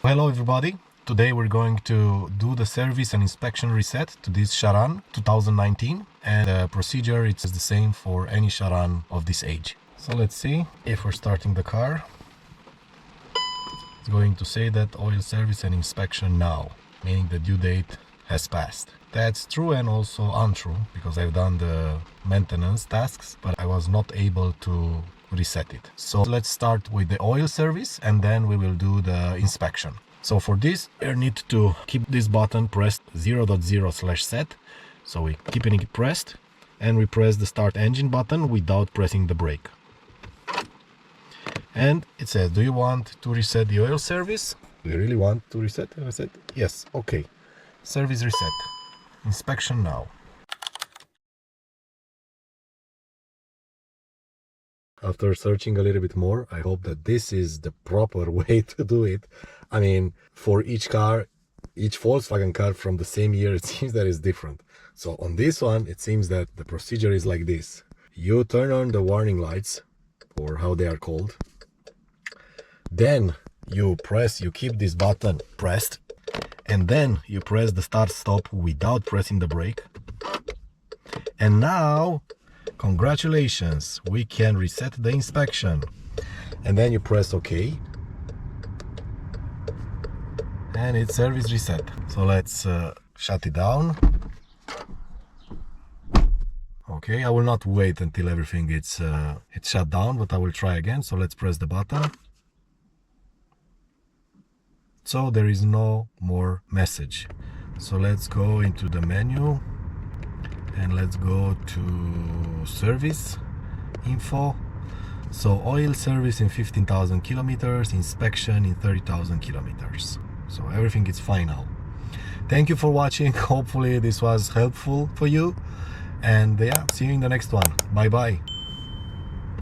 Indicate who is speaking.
Speaker 1: Hello everybody, today we're going to do the service and inspection reset to this Sharan 2019, and the procedure is the same for any Sharan of this age. So let's see if we're starting the car. It's going to say that oil service and inspection now, meaning the due date has passed. That's true and also untrue, because I've done the maintenance tasks, but I was not able to reset it. So let's start with the oil service and then we will do the inspection. So for this, you need to keep this button pressed 0.0/set. So we keeping it pressed and we press the start engine button without pressing the brake. And it says, do you want to reset the oil service? Do you really want to reset? Yes, okay. Service reset. Inspection now. After searching a little bit more, I hope that this is the proper way to do it. I mean, for each car, each Volkswagen car from the same year, it seems that is different. So on this one, it seems that the procedure is like this. You turn on the warning lights, or how they are called. Then you keep this button pressed, and then you press the start stop without pressing the brake. And now, congratulations, we can reset the inspection. And then you press OK. And it's service reset. So let's shut it down. Okay, I will not wait until everything it's shut down, but I will try again. So let's press the button. So there is no more message. So let's go into the menu and let's go to service info. So oil service in 15,000 kilometers, inspection in 30,000 kilometers. So everything is fine now. Thank you for watching. Hopefully this was helpful for you, and yeah, see you in the next one. Bye bye.